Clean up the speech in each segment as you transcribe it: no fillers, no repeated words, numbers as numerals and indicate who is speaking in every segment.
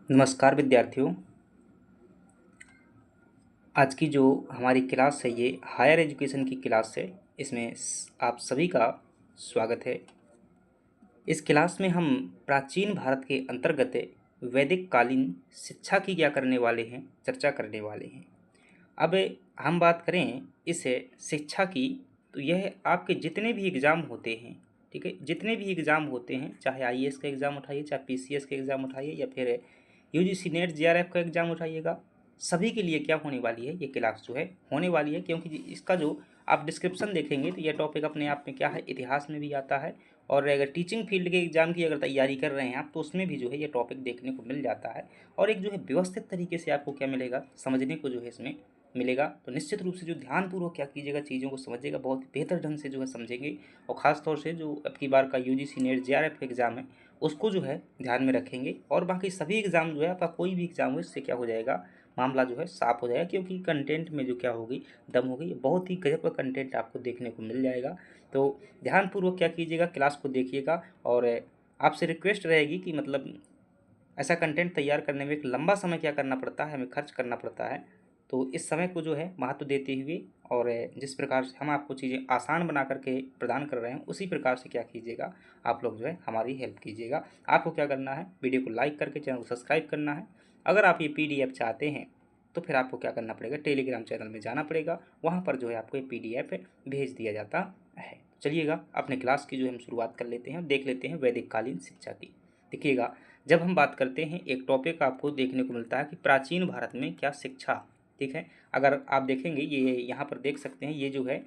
Speaker 1: नमस्कार विद्यार्थियों। आज की जो हमारी क्लास है ये हायर एजुकेशन की क्लास है। इसमें आप सभी का स्वागत है। इस क्लास में हम प्राचीन भारत के अंतर्गत वैदिक कालीन शिक्षा की क्या करने वाले हैं, चर्चा करने वाले हैं। अब हम बात करें इस शिक्षा की, तो यह आपके जितने भी एग्ज़ाम होते हैं, ठीक है, जितने भी एग्ज़ाम होते हैं, चाहे आईएएस का एग्ज़ाम उठाइए, चाहे पीसीएस का एग्ज़ाम उठाइए, या फिर यूजीसी नेट जेआरएफ का एग्ज़ाम उठाइएगा, सभी के लिए क्या होने वाली है, ये क्लास जो है होने वाली है। क्योंकि इसका जो आप डिस्क्रिप्शन देखेंगे तो यह टॉपिक अपने आप में क्या है, इतिहास में भी आता है। और अगर टीचिंग फील्ड के एग्ज़ाम की अगर तैयारी कर रहे हैं आप, तो उसमें भी जो है ये टॉपिक देखने को मिल जाता है। और एक जो है व्यवस्थित तरीके से आपको क्या मिलेगा, समझने को जो है इसमें मिलेगा। तो निश्चित रूप से जो ध्यानपूर्वक क्या कीजिएगा, चीज़ों को समझिएगा, बहुत बेहतर ढंग से जो है समझेंगे। और ख़ास तौर से जो अब की बार का यूजीसी नेट जेआरएफ एग्ज़ाम है, उसको जो है ध्यान में रखेंगे। और बाकी सभी एग्ज़ाम जो है, आपका कोई भी एग्ज़ाम हो, इससे क्या हो जाएगा, मामला जो है साफ़ हो जाएगा। क्योंकि कंटेंट में जो क्या होगी, दम होगी, बहुत ही गजब का कंटेंट आपको देखने को मिल जाएगा। तो ध्यानपूर्वक क्या कीजिएगा, क्लास को देखिएगा। और आपसे रिक्वेस्ट रहेगी कि मतलब ऐसा कंटेंट तैयार करने में एक लंबा समय क्या करना पड़ता है, हमें खर्च करना पड़ता है। तो इस समय को जो है महत्व देते हुए, और जिस प्रकार से हम आपको चीज़ें आसान बना करके प्रदान कर रहे हैं, उसी प्रकार से क्या कीजिएगा, आप लोग जो है हमारी हेल्प कीजिएगा। आपको क्या करना है, वीडियो को लाइक करके चैनल को सब्सक्राइब करना है। अगर आप ये पीडीएफ चाहते हैं तो फिर आपको क्या करना पड़ेगा, टेलीग्राम चैनल में जाना पड़ेगा। वहाँ पर जो है आपको ये पीडीएफ भेज दिया जाता है। चलिएगा अपने क्लास की जो है हम शुरुआत कर लेते हैं, देख लेते हैं वैदिक कालीन शिक्षा की। देखिएगा, जब हम बात करते हैं, एक टॉपिक आपको देखने को मिलता है कि प्राचीन भारत में क्या शिक्षा, ठीक है। अगर आप देखेंगे, ये यहाँ पर देख सकते हैं, ये जो है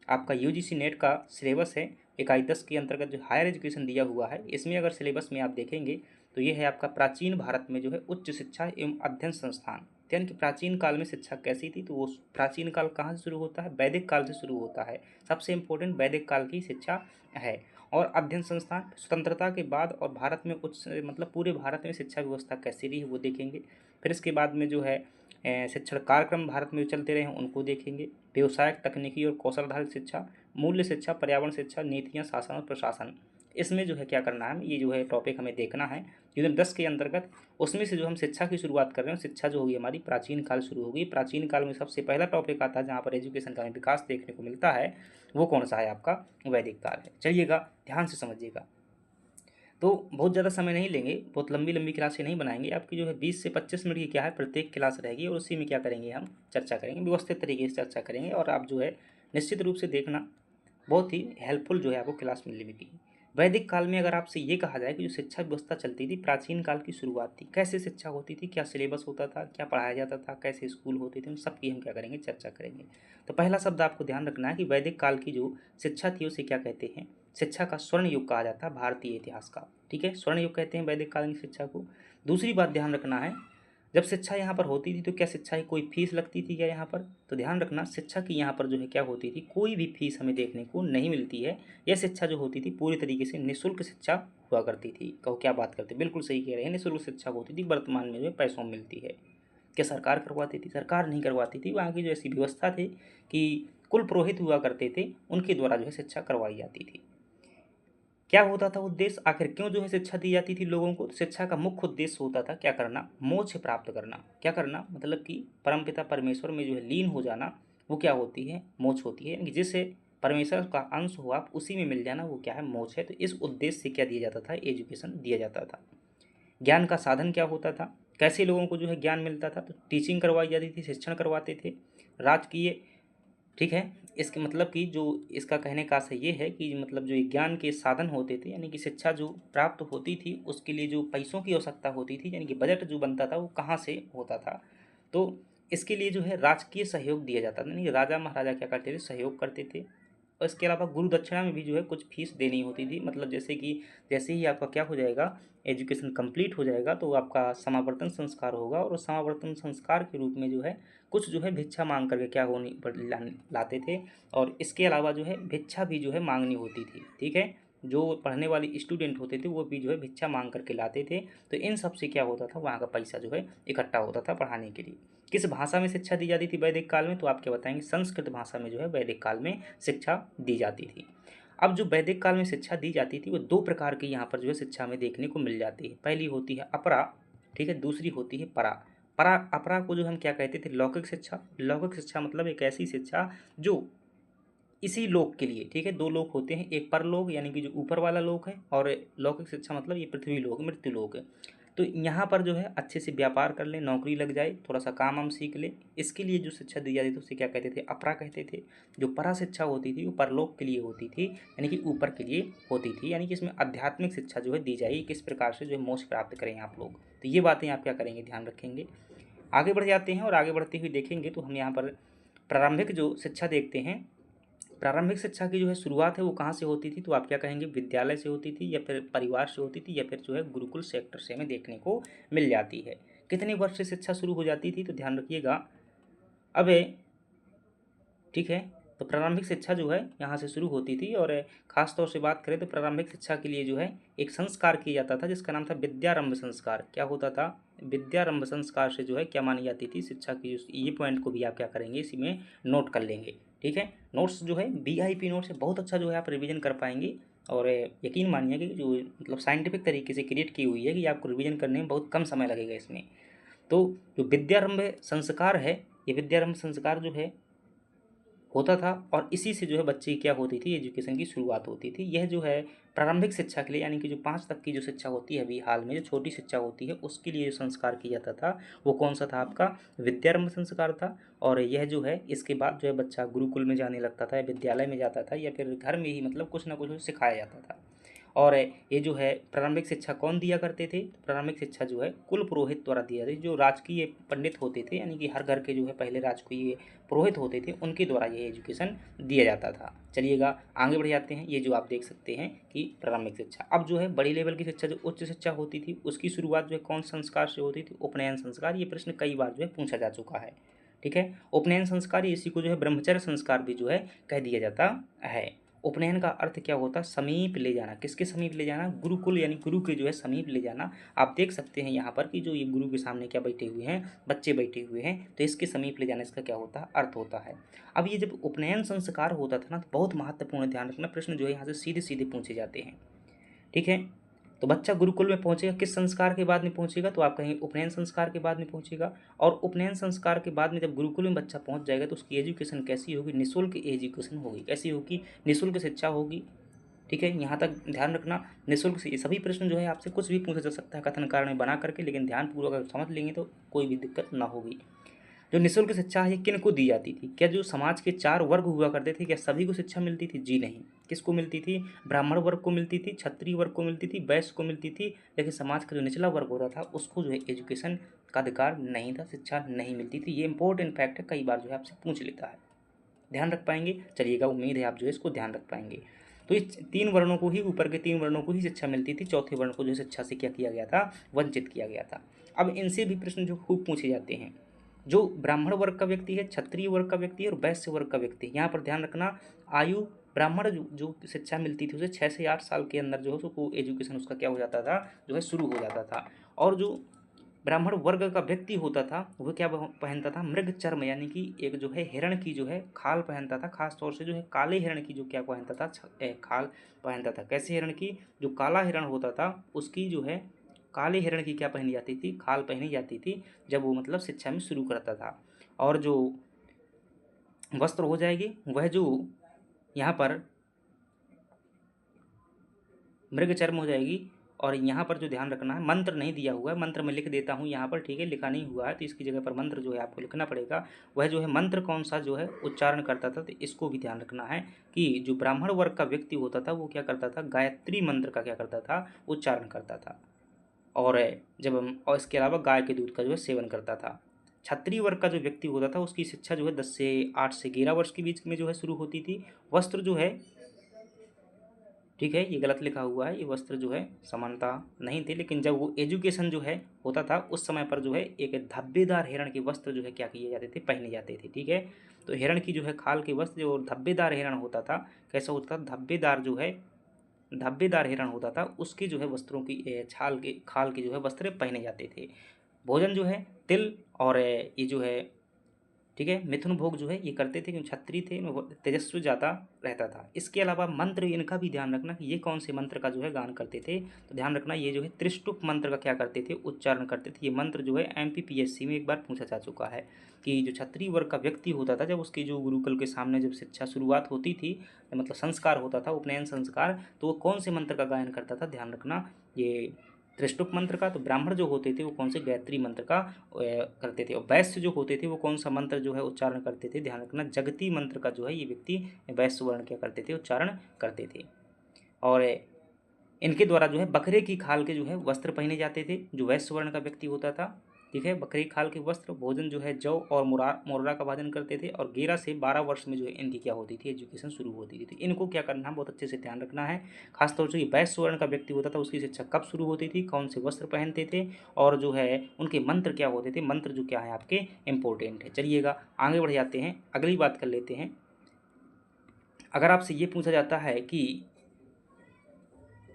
Speaker 1: आपका यूजीसी नेट का सिलेबस है। इकाई 10 के अंतर्गत जो हायर एजुकेशन दिया हुआ है, इसमें अगर सिलेबस में आप देखेंगे तो ये है आपका प्राचीन भारत में जो है उच्च शिक्षा एवं अध्ययन संस्थान। यानी कि प्राचीन काल में शिक्षा कैसी थी, तो वो प्राचीन काल कहाँ से शुरू होता है, वैदिक काल से शुरू होता है। सबसे इम्पोर्टेंट वैदिक काल की शिक्षा है। और अध्ययन संस्थान स्वतंत्रता के बाद और भारत में उच्च मतलब पूरे भारत में शिक्षा व्यवस्था कैसी रही वो देखेंगे। फिर इसके बाद में जो है शिक्षण कार्यक्रम भारत में चलते रहे हैं, उनको देखेंगे। व्यवसायिक, तकनीकी और कौशल आधारित शिक्षा, मूल्य शिक्षा, पर्यावरण शिक्षा, नीतियाँ, शासन और प्रशासन, इसमें जो है क्या करना है, ये जो है टॉपिक हमें देखना है यूनिट 10 के अंतर्गत। उसमें से जो हम शिक्षा की शुरुआत कर रहे हैं, शिक्षा जो होगी हमारी प्राचीन काल शुरू होगी। प्राचीन काल में सबसे पहला टॉपिक आता है जहाँ पर एजुकेशन का हमें विकास देखने को मिलता है, वो कौन सा है, आपका वैदिक काल है। चलिएगा ध्यान से समझिएगा। तो बहुत ज़्यादा समय नहीं लेंगे, बहुत लंबी लंबी क्लासें नहीं बनाएंगे। आपकी जो है 20 से 25 मिनट की क्या है प्रत्येक क्लास रहेगी, और उसी में क्या करेंगे, हम चर्चा करेंगे, व्यवस्थित तरीके से चर्चा करेंगे। और आप जो है निश्चित रूप से देखना, बहुत ही हेल्पफुल जो है आपको क्लास मिलेगी। वैदिक काल में अगर आपसे ये कहा जाए कि जो शिक्षा व्यवस्था चलती थी, प्राचीन काल की शुरुआत थी, कैसे शिक्षा होती थी, क्या सिलेबस होता था, क्या पढ़ाया जाता था, कैसे स्कूल होते थे, उन सब की हम क्या करेंगे, चर्चा करेंगे। तो पहला शब्द आपको ध्यान रखना है कि वैदिक काल की जो शिक्षा थी उसे क्या कहते हैं, शिक्षा का स्वर्ण युग कहा जाता है भारतीय इतिहास का, ठीक है, स्वर्ण युग कहते हैं वैदिक कालीन शिक्षा को। दूसरी बात ध्यान रखना है, जब शिक्षा यहाँ पर होती थी तो क्या शिक्षा की कोई फीस लगती थी क्या यहाँ पर, तो ध्यान रखना शिक्षा की यहाँ पर जो है क्या होती थी, कोई भी फीस हमें देखने को नहीं मिलती है। यह शिक्षा जो होती थी पूरी तरीके से निःशुल्क शिक्षा हुआ करती थी। कहो क्या बात करते, बिल्कुल सही कह रहे हैं, निःशुल्क शिक्षा होती थी। वर्तमान में जो पैसों में मिलती है। क्या सरकार करवाती थी, सरकार नहीं करवाती थी। वहाँ की जो ऐसी व्यवस्था थी कि कुल पुरोहित हुआ करते थे, उनके द्वारा जो है शिक्षा करवाई जाती थी। क्या होता था उद्देश्य, आखिर क्यों जो है शिक्षा दी जाती थी लोगों को, शिक्षा का मुख्य उद्देश्य होता था क्या करना, मोक्ष प्राप्त करना। क्या करना मतलब कि परमपिता परमेश्वर में जो है लीन हो जाना, वो क्या होती है, मोक्ष होती है। यानी जिससे परमेश्वर का अंश हो आप, उसी में मिल जाना, वो क्या है, मोक्ष है। तो इस उद्देश्य से क्या दिया जाता था, एजुकेशन दिया जाता था। ज्ञान का साधन क्या होता था, कैसे लोगों को जो है ज्ञान मिलता था, तो टीचिंग करवाई जाती थी, शिक्षण करवाते थे राजकीय, ठीक है। इसके मतलब कि जो इसका कहने का आशय ये है कि मतलब जो ज्ञान के साधन होते थे, यानी कि शिक्षा जो प्राप्त होती थी उसके लिए जो पैसों की आवश्यकता होती थी, यानी कि बजट जो बनता था वो कहाँ से होता था, तो इसके लिए जो है राजकीय सहयोग दिया जाता था। यानी कि राजा महाराजा क्या करते थे, सहयोग करते थे। और इसके अलावा गुरु दक्षिणा में भी जो है कुछ फीस देनी होती थी। मतलब जैसे कि जैसे ही आपका क्या हो जाएगा, एजुकेशन कंप्लीट हो जाएगा, तो आपका समावर्तन संस्कार होगा, और उस समावर्तन संस्कार के रूप में जो है कुछ जो है भिक्षा मांग करके क्या होनी लाते थे। और इसके अलावा जो है भिक्षा भी जो है मांगनी होती थी, ठीक है। जो पढ़ने वाले स्टूडेंट होते थे वो भी जो है भिक्षा मांग करके लाते थे। तो इन सब से क्या होता था, वहाँ का पैसा जो है इकट्ठा होता था पढ़ाने के लिए। किस भाषा में शिक्षा दी जाती थी वैदिक काल में, तो आप क्या बताएंगे, संस्कृत भाषा में जो है वैदिक काल में शिक्षा दी जाती थी। अब जो वैदिक काल में शिक्षा दी जाती थी वो दो प्रकार की यहाँ पर जो है शिक्षा में देखने को मिल जाती है। पहली होती है अपरा, ठीक है। दूसरी होती है परा। परा अपरा को जो हम क्या कहते थे, लौकिक शिक्षा। लौकिक शिक्षा मतलब एक ऐसी शिक्षा जो इसी लोक के लिए, ठीक है। दो लोक होते हैं, एक परलोक यानी कि जो ऊपर वाला लोक है, और लौकिक शिक्षा मतलब ये पृथ्वी लोक, मृत्यु लोक है। तो यहाँ पर जो है अच्छे से व्यापार कर ले, नौकरी लग जाए, थोड़ा सा काम हम सीख ले, इसके लिए जो शिक्षा दी जाती थी उसे क्या कहते थे, अपरा कहते थे। जो परा शिक्षा होती थी वो परलोक के लिए होती थी, यानी कि ऊपर के लिए होती थी, यानी कि इसमें आध्यात्मिक शिक्षा जो है दी जाएगी, किस प्रकार से जो है मोक्ष प्राप्त करें आप लोग। तो ये बातें आप क्या करेंगे, ध्यान रखेंगे। आगे बढ़ जाते हैं और आगे बढ़ते हुए देखेंगे तो हम यहाँ पर प्रारंभिक जो शिक्षा देखते हैं। प्रारंभिक शिक्षा की जो है शुरुआत है वो कहाँ से होती थी, तो आप क्या कहेंगे, विद्यालय से होती थी, या फिर परिवार से होती थी, या फिर जो है गुरुकुल सेक्टर से हमें देखने को मिल जाती है। कितने वर्ष से शिक्षा शुरू हो जाती थी, तो ध्यान रखिएगा। अब ठीक है, तो प्रारंभिक शिक्षा जो है यहाँ से शुरू होती थी, और ख़ास तौर से बात करें तो प्रारंभिक शिक्षा के लिए जो है एक संस्कार किया जाता था जिसका नाम था विद्यारंभ संस्कार। क्या होता था, विद्यारंभ संस्कार से जो है क्या मानी जाती थी शिक्षा की। ये पॉइंट को भी आप क्या करेंगे, इसी में नोट कर लेंगे, ठीक है। नोट्स जो है VIP नोट्स से बहुत अच्छा जो है आप रिवीजन कर पाएंगे, और यकीन मानिए कि जो मतलब साइंटिफिक तरीके से क्रिएट की हुई है कि आपको रिवीजन करने में बहुत कम समय लगेगा इसमें। तो जो विद्यारंभ संस्कार है, ये विद्यारंभ संस्कार जो है होता था, और इसी से जो है बच्चे की क्या होती थी, एजुकेशन की शुरुआत होती थी। यह जो है प्रारंभिक शिक्षा के लिए, यानी कि जो 5 तक की जो शिक्षा होती है अभी हाल में जो छोटी शिक्षा होती है उसके लिए जो संस्कार किया जाता था वो कौन सा था, आपका विद्यारंभ संस्कार था। और यह जो है इसके बाद जो है बच्चा गुरुकुल में जाने लगता था, या विद्यालय में जाता था, या फिर घर में ही मतलब कुछ ना कुछ सिखाया जाता था। और ये जो है प्रारंभिक शिक्षा कौन दिया करते थे, तो प्रारंभिक शिक्षा जो है कुल पुरोहित द्वारा दिया जाती, जो राजकीय पंडित होते थे, यानी कि हर घर के जो है पहले राजकीय पुरोहित होते थे, उनके द्वारा ये एजुकेशन दिया जाता था। चलिएगा आगे बढ़ जाते हैं। ये जो आप देख सकते हैं कि प्रारंभिक शिक्षा, अब जो है बड़ी लेवल की शिक्षा जो उच्च शिक्षा होती थी उसकी शुरुआत जो है कौन संस्कार से होती थी, उपनयन संस्कार। ये प्रश्न कई बार जो है पूछा जा चुका है, ठीक है। उपनयन संस्कार, इसी को जो है ब्रह्मचर्य संस्कार भी जो है कह दिया जाता है। उपनयन का अर्थ क्या होता है, समीप ले जाना। किसके समीप ले जाना, गुरुकुल यानी गुरु के जो है समीप ले जाना। आप देख सकते हैं यहाँ पर कि जो ये गुरु के सामने क्या बैठे हुए हैं, बच्चे बैठे हुए हैं, तो इसके समीप ले जाना इसका क्या होता है, अर्थ होता है। अब ये जब उपनयन संस्कार होता था ना, तो बहुत महत्वपूर्ण, ध्यान रखना, प्रश्न जो है यहाँ से सीधे सीधे पूछे जाते हैं, ठीक है। तो बच्चा गुरुकुल में पहुंचेगा, किस संस्कार के बाद में पहुंचेगा, तो आप कहेंगे उपनयन संस्कार के बाद में पहुंचेगा। और उपनयन संस्कार के बाद में जब गुरुकुल में बच्चा पहुंच जाएगा तो उसकी एजुकेशन कैसी होगी, निःशुल्क एजुकेशन होगी। कैसी होगी, निःशुल्क शिक्षा होगी, ठीक है। यहाँ तक ध्यान रखना, निःशुल्क से सभी प्रश्न जो है आपसे कुछ भी पूछा जा सकता है कथन कारण बना करके, लेकिन ध्यानपूर्वक अगर समझ लेंगे तो कोई भी दिक्कत ना होगी। जो निःशुल्क शिक्षा है किन को दी जाती थी, क्या जो समाज के 4 वर्ग हुआ करते थे क्या सभी को शिक्षा मिलती थी, जी नहीं। किसको मिलती थी, ब्राह्मण वर्ग को मिलती थी, क्षत्रिय वर्ग को मिलती थी, वैश्य को मिलती थी, लेकिन समाज का जो निचला वर्ग होता था उसको जो है एजुकेशन का अधिकार नहीं था, शिक्षा नहीं मिलती थी। ये इंपॉर्टेंट फैक्ट है, कई बार जो है आपसे पूछ लेता है, ध्यान रख पाएंगे। चलिएगा, उम्मीद है आप जो है इसको ध्यान रख पाएंगे। तो इस 3 वर्णों को ही, ऊपर के 3 वर्णों को ही शिक्षा मिलती थी, चौथे वर्ण को जो शिक्षा से क्या किया गया था, वंचित किया गया था। अब इनसे भी प्रश्न जो खूब पूछे जाते हैं, जो ब्राह्मण वर्ग का व्यक्ति है, क्षत्रिय वर्ग का व्यक्ति है और वैश्य वर्ग का व्यक्ति है, यहाँ पर ध्यान रखना, आयु ब्राह्मण जो शिक्षा मिलती थी उसे 6 से 8 साल के अंदर जो है उसको एजुकेशन उसका क्या हो जाता था, जो है शुरू हो जाता था। और जो ब्राह्मण वर्ग का व्यक्ति होता था वह क्या पहनता था, मृग चर्म, यानी कि एक जो है हिरण की जो है खाल पहनता था, खास तौर से जो है काले हिरण की जो क्या पहनता था, खाल पहनता था। कैसे हिरण की, जो काला हिरण होता था उसकी जो है काले हिरण की क्या पहनी जाती थी, खाल पहनी जाती थी, जब वो मतलब शिक्षा में शुरू करता था। और जो वस्त्र हो जाएगी वह जो यहाँ पर मृग चर्म हो जाएगी। और यहाँ पर जो ध्यान रखना है, मंत्र नहीं दिया हुआ है, मंत्र मैं लिख देता हूँ यहाँ पर, ठीक है, लिखा नहीं हुआ है तो इसकी जगह पर मंत्र जो है आपको लिखना पड़ेगा। वह जो है मंत्र कौन सा जो है उच्चारण करता था, तो इसको भी ध्यान रखना है कि जो ब्राह्मण वर्ग का व्यक्ति होता था वो क्या करता था, गायत्री मंत्र का क्या करता था, उच्चारण करता था। और और इसके अलावा गाय के दूध का जो है सेवन करता था। क्षत्रिय वर्ग का जो व्यक्ति होता था उसकी शिक्षा जो है 10 से 8 से 11 वर्ष के बीच में जो है शुरू होती थी। वस्त्र जो है, ठीक है, ये गलत लिखा हुआ है, ये वस्त्र जो है समानता नहीं थे, लेकिन जब वो एजुकेशन जो है होता था उस समय पर जो है एक धब्बेदार हिरण के वस्त्र जो है क्या किए जाते थे, पहने जाते थे, ठीक है। तो हिरण की जो है खाल के वस्त्र, जो धब्बेदार हिरण होता था, कैसा होता था, धब्बेदार हिरण होता था, उसके जो है वस्त्रों की खाल के जो है वस्त्र पहने जाते थे। भोजन जो है तिल और ये जो है, ठीक है। मिथुन भोग जो है ये करते थे क्योंकि क्षत्रिय थे, इनमें तेजस्वी ज़्यादा रहता था। इसके अलावा मंत्र इनका भी ध्यान रखना कि ये कौन से मंत्र का जो है गान करते थे, तो ध्यान रखना ये जो है त्रिष्टुप मंत्र का क्या करते थे, उच्चारण करते थे। ये मंत्र जो है MPPSC में एक बार पूछा जा चुका है कि जो क्षत्रिय वर्ग का व्यक्ति होता था, जब उसकी जो गुरुकुल के सामने जब शिक्षा शुरुआत होती थी, मतलब संस्कार होता था, उपनयन संस्कार, तो वो कौन से मंत्र का गायन करता था, ध्यान रखना ये त्रिष्टुप मंत्र का। तो ब्राह्मण जो होते थे वो कौन से गायत्री मंत्र का करते थे, और वैश्य जो होते थे वो कौन सा मंत्र जो है उच्चारण करते थे, ध्यान रखना जगती मंत्र का जो है ये व्यक्ति वैश्य वर्ण क्या करते थे, उच्चारण करते थे। और इनके द्वारा जो है बकरे की खाल के जो है वस्त्र पहने जाते थे जो वैश्य वर्ण का व्यक्ति होता था, ठीक है। बकरे की खाल के वस्त्र, भोजन जो है जौ और मोररा का भोजन करते थे, और 11 से 12 वर्ष में जो है इनकी क्या होती थी, एजुकेशन शुरू होती थी। तो इनको क्या करना है, बहुत अच्छे से ध्यान रखना है। खासतौर से ये वैश्य वर्ण का व्यक्ति होता था उसकी शिक्षा कब शुरू होती थी, कौन से वस्त्र पहनते थे, और जो है उनके मंत्र क्या होते थे, मंत्र जो क्या है आपके इंपॉर्टेंट है। चलिएगा आगे बढ़ जाते हैं, अगली बात कर लेते हैं। अगर आपसे ये पूछा जाता है कि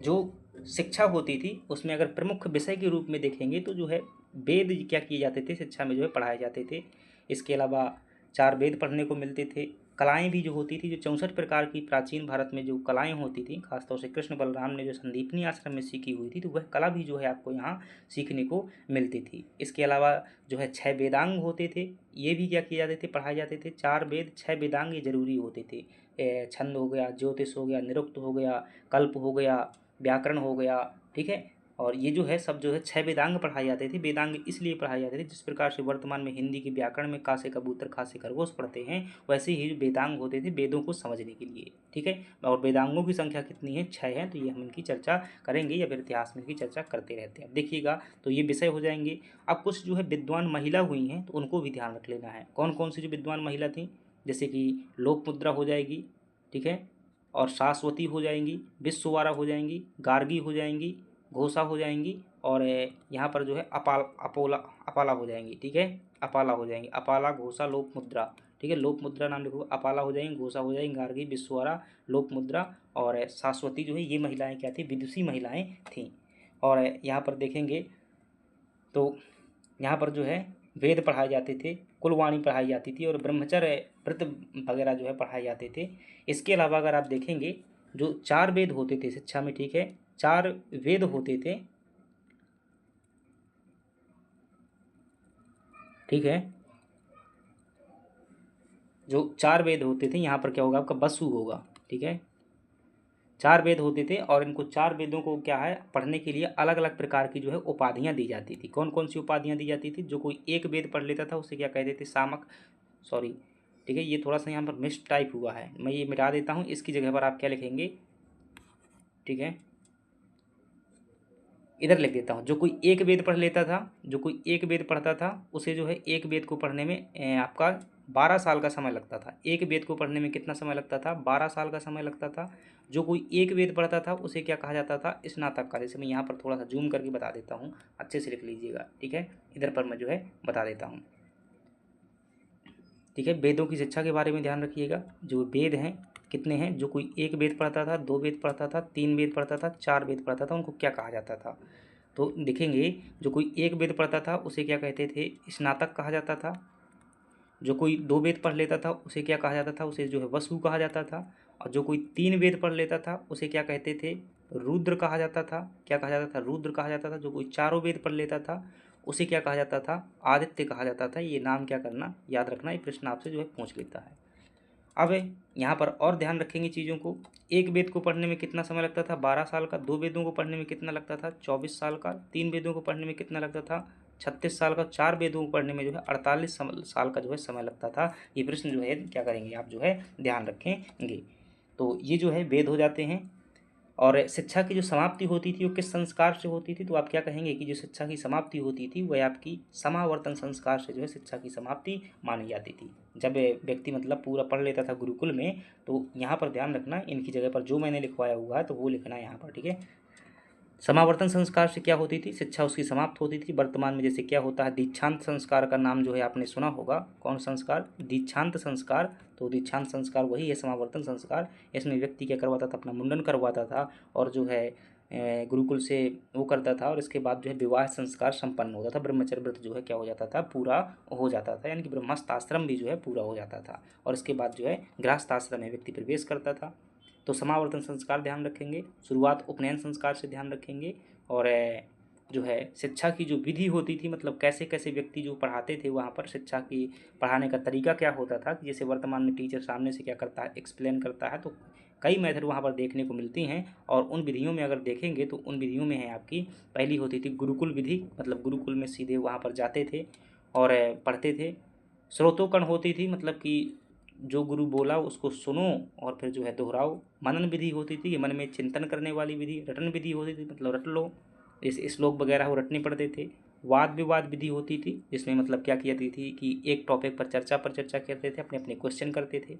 Speaker 1: जो शिक्षा होती थी उसमें अगर प्रमुख विषय के रूप में देखेंगे तो जो है वेद क्या किए जाते थे, शिक्षा में जो है पढ़ाए जाते थे। इसके अलावा 4 वेद पढ़ने को मिलते थे। कलाएं भी जो होती थी, जो 64 प्रकार की प्राचीन भारत में जो कलाएं होती थी, खासतौर से कृष्ण बलराम ने जो संदीपनी आश्रम में सीखी हुई थी, तो वह कला भी जो है आपको यहाँ सीखने को मिलती थी। इसके अलावा जो है 6 वेदांग होते थे, ये भी क्या किए जाते थे, पढ़ाए जाते थे। 4 वेद 6 वेदांग ये जरूरी होते थे। छंद हो गया, ज्योतिष हो गया, निरुक्त हो गया, कल्प हो गया, व्याकरण हो गया, ठीक है। और ये जो है सब जो है 6 वेदांग पढ़ाए जाते थे। वेदांग इसलिए पढ़ाए जाते थे जिस प्रकार से वर्तमान में हिंदी के व्याकरण में का से कबूतर, खा से खरगोश पढ़ते हैं, वैसे ही जो वेदांग होते थे वेदों को समझने के लिए, ठीक है। और वेदांगों की संख्या कितनी है, 6 है। तो ये हम इनकी चर्चा करेंगे या फिर इतिहास में इनकी चर्चा करते रहते हैं। अब देखिएगा तो ये विषय हो जाएंगे। अब कुछ जो है विद्वान महिला हुई हैं तो उनको भी ध्यान रख लेना है। कौन कौन सी जो विद्वान महिला थी, जैसे कि लोकमुद्रा हो जाएगी, ठीक है, और शाश्वती हो जाएंगी, विश्ववारा हो जाएंगी, गार्गी हो जाएंगी, घोषा हो जाएंगी, और यहाँ पर जो है अपाला हो जाएंगी, ठीक है। अपाला हो जाएंगी, अपाला, घोषा, लोप मुद्रा, ठीक है। लोप मुद्रा नाम लिखो, अपाला हो जाएंगी, घोषा हो जाएंगी, गार्गी, विश्ववारा, लोप मुद्रा, और शाश्वती जो है ये महिलाएं क्या थी, विदुषी महिलाएं थीं। और यहाँ पर देखेंगे तो यहाँ पर जो है वेद पढ़ाए जाते थे, कुलवाणी पढ़ाई जाती थी, और ब्रह्मचर्य व्रत वगैरह जो है पढ़ाए जाते थे। इसके अलावा अगर आप देखेंगे जो 4 वेद होते थे शिक्षा में, ठीक है, 4 वेद होते थे, ठीक है। जो 4 वेद होते थे यहाँ पर क्या होगा आपका, वसु होगा, ठीक है। 4 वेद होते थे और इनको 4 वेदों को क्या है पढ़ने के लिए अलग अलग प्रकार की जो है उपाधियाँ दी जाती थी। कौन कौन सी उपाधियाँ दी जाती थी, जो कोई एक वेद पढ़ लेता था उसे क्या कहते थे, सामक, सॉरी, ठीक है, ये थोड़ा सा यहाँ पर मिस टाइप हुआ है, मैं ये मिटा देता हूँ। इसकी जगह पर आप क्या लिखेंगे, ठीक है, इधर लिख देता हूँ। जो कोई एक वेद पढ़ लेता था, जो कोई एक वेद पढ़ता था उसे जो है एक वेद को पढ़ने में आपका 12 साल का समय लगता था। एक वेद को पढ़ने में कितना समय लगता था, 12 साल का समय लगता था। जो कोई एक वेद पढ़ता था उसे क्या कहा जाता था, स्नातक का। जैसे मैं यहाँ पर थोड़ा सा जूम करके बता देता हूँ, अच्छे से लिख लीजिएगा, ठीक है। इधर पर मैं जो है बता देता हूँ, ठीक है। वेदों की शिक्षा के बारे में ध्यान रखिएगा। जो वेद हैं कितने हैं, जो कोई एक वेद पढ़ता था, 2 वेद पढ़ता था, 3 वेद पढ़ता था, 4 वेद पढ़ता था, उनको क्या कहा जाता था। तो देखेंगे जो कोई एक वेद पढ़ता था उसे क्या कहते थे, स्नातक कहा जाता था। जो कोई 2 वेद पढ़ लेता था उसे क्या कहा जाता था, उसे जो है वसु कहा जाता था। और जो कोई 3 वेद पढ़ लेता था उसे क्या कहते थे, रुद्र कहा जाता था। क्या कहा जाता था, रुद्र कहा जाता था। जो कोई 4 वेद पढ़ लेता था उसे क्या कहा जाता था, आदित्य कहा जाता था। ये नाम क्या करना, याद रखना, ये प्रश्न आपसे जो है पूछ लेता है। अब यहाँ पर और ध्यान रखेंगे चीज़ों को। एक वेद को पढ़ने में कितना समय लगता था, 12 साल का। 2 वेदों को पढ़ने में कितना लगता था, 24 साल का। 3 वेदों को पढ़ने में कितना लगता था, 36 साल का। 4 वेदों को पढ़ने में जो है 48 साल का जो है समय लगता था। ये प्रश्न जो है क्या करेंगे आप जो है ध्यान रखेंगे। तो ये जो है वेद हो जाते हैं। और शिक्षा की जो समाप्ति होती थी वो किस संस्कार से होती थी, तो आप क्या कहेंगे कि जो शिक्षा की समाप्ति होती थी वह आपकी समावर्तन संस्कार से जो है शिक्षा की समाप्ति मानी जाती थी। जब व्यक्ति मतलब पूरा पढ़ लेता था गुरुकुल में, तो यहाँ पर ध्यान रखना, इनकी जगह पर जो मैंने लिखवाया हुआ है तो वो लिखना है यहाँ पर, ठीक है। समावर्तन संस्कार से क्या होती थी, शिक्षा उसकी समाप्त होती थी। वर्तमान में जैसे क्या होता है, दीक्षांत संस्कार का नाम जो है आपने सुना होगा। कौन संस्कार, दीक्षांत संस्कार। तो दीक्षांत संस्कार वही है समावर्तन संस्कार। इसमें व्यक्ति क्या करवाता था, अपना मुंडन करवाता था, और जो है गुरुकुल से वो करता था और इसके बाद जो है विवाह संस्कार संपन्न होता था, ब्रह्मचर्य व्रत जो है क्या हो जाता था, पूरा हो जाता था, यानी कि ब्रह्मस्थ आश्रम भी जो है पूरा हो जाता था। और इसके बाद जो है गृहस्थ आश्रम में व्यक्ति प्रवेश करता था। तो समावर्तन संस्कार ध्यान रखेंगे, शुरुआत उपनयन संस्कार से ध्यान रखेंगे, और जो है शिक्षा की जो विधि होती थी, मतलब कैसे कैसे व्यक्ति जो पढ़ाते थे वहाँ पर, शिक्षा की पढ़ाने का तरीका क्या होता था, कि जैसे वर्तमान में टीचर सामने से क्या करता है, एक्सप्लेन करता है, तो कई मेथड वहाँ पर देखने को मिलती हैं। और उन विधियों में अगर देखेंगे तो उन विधियों में है आपकी, पहली होती थी गुरुकुल विधि, मतलब गुरुकुल में सीधे वहाँ पर जाते थे और पढ़ते थे। श्रोतोकण होती थी, मतलब कि जो गुरु बोला उसको सुनो और फिर जो है दोहराओ। मनन विधि होती थी, मन में चिंतन करने वाली विधि। रटन विधि होती थी, मतलब रट लो, जैसे श्लोक वगैरह वो रटने पड़ते थे। वाद विवाद विधि होती थी, जिसमें मतलब क्या किया जाती थी कि एक टॉपिक पर चर्चा करते थे, अपने अपने क्वेश्चन करते थे।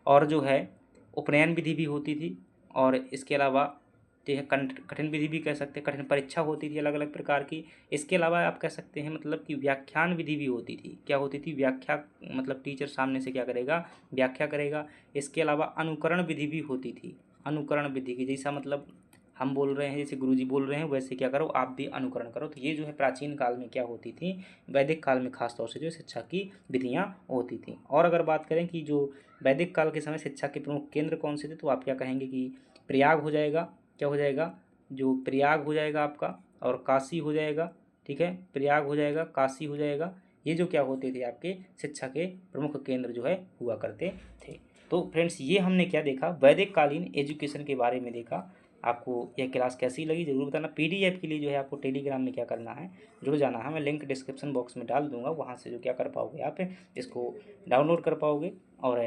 Speaker 1: और जो है उपनयन विधि भी होती थी, और इसके अलावा जो है कठिन विधि भी कह सकते हैं, कठिन परीक्षा होती थी अलग अलग प्रकार की। इसके अलावा आप कह सकते हैं मतलब कि व्याख्यान विधि भी होती थी। क्या होती थी? व्याख्या, मतलब टीचर सामने से क्या करेगा, व्याख्या करेगा। इसके अलावा अनुकरण विधि भी होती थी। अनुकरण विधि की जैसा मतलब हम बोल रहे हैं, जैसे गुरुजी बोल रहे हैं वैसे क्या करो, आप भी अनुकरण करो। तो ये जो है प्राचीन काल में क्या होती थी, वैदिक काल में खास तौर से जो शिक्षा की विधियाँ होती थी। और अगर बात करें कि जो वैदिक काल के समय शिक्षा के प्रमुख केंद्र कौन से थे, तो आप क्या कहेंगे कि प्रयाग हो जाएगा। क्या हो जाएगा? जो प्रयाग हो जाएगा आपका, और काशी हो जाएगा। ठीक है, प्रयाग हो जाएगा, काशी हो जाएगा। ये जो क्या होते थे आपके शिक्षा के प्रमुख केंद्र जो है हुआ करते थे। तो फ्रेंड्स, ये हमने क्या देखा, वैदिक कालीन एजुकेशन के बारे में देखा। आपको यह क्लास कैसी लगी ज़रूर बताना। पीडीएफ के लिए जो है आपको टेलीग्राम में क्या करना है, जुड़ जाना है। मैं लिंक डिस्क्रिप्शन बॉक्स में डाल दूंगा, वहाँ से जो क्या कर पाओगे, आप इसको डाउनलोड कर पाओगे और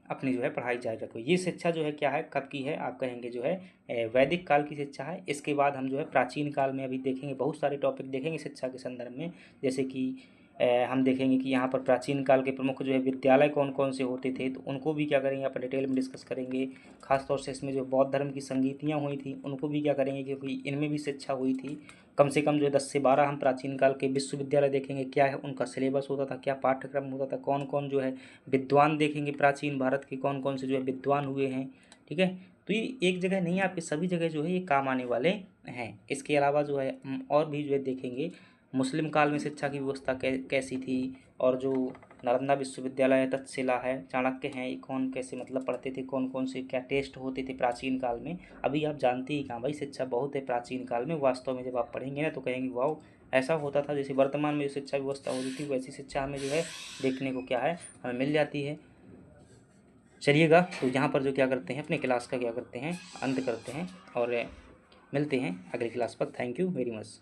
Speaker 1: अपनी जो है पढ़ाई जारी रखो। ये शिक्षा जो है क्या है, कब की है, आप कहेंगे जो है वैदिक काल की शिक्षा है। इसके बाद हम जो है प्राचीन काल में अभी देखेंगे, बहुत सारे टॉपिक देखेंगे शिक्षा के संदर्भ में। जैसे कि हम देखेंगे कि यहाँ पर प्राचीन काल के प्रमुख जो है विद्यालय कौन कौन से होते थे, तो उनको भी क्या करेंगे अपन डिटेल में डिस्कस करेंगे। खासतौर से इसमें जो बौद्ध धर्म की संगीतियाँ हुई थी उनको भी क्या करेंगे, क्योंकि इनमें भी शिक्षा हुई थी। कम से कम जो है 10 से 12 हम प्राचीन काल के विश्वविद्यालय देखेंगे, क्या है उनका सिलेबस होता था, क्या पाठ्यक्रम होता था, कौन कौन जो है विद्वान देखेंगे, प्राचीन भारत के कौन कौन से जो है विद्वान हुए हैं। ठीक है, तो ये एक जगह नहीं है, आपके सभी जगह जो है ये काम आने वाले हैं। इसके अलावा जो है हम और भी जो है देखेंगे मुस्लिम काल में शिक्षा की व्यवस्था कैसी थी, और जो नालंदा विश्वविद्यालय है, तक्षशिला है, चाणक्य हैं, ये कौन कैसे मतलब पढ़ते थे, कौन कौन से क्या टेस्ट होते थे प्राचीन काल में। अभी आप जानते ही कहाँ भाई, शिक्षा बहुत है प्राचीन काल में। वास्तव में जब आप पढ़ेंगे ना तो कहेंगे वाह, ऐसा होता था। जैसे वर्तमान में जो शिक्षा व्यवस्था होती थी वैसी शिक्षा हमें जो है देखने को क्या है, हमें मिल जाती है। चलिएगा, तो यहाँ पर जो क्या करते हैं, अपने क्लास का क्या करते हैं, अंत करते हैं और मिलते हैं अगली क्लास पर। Thank you very much.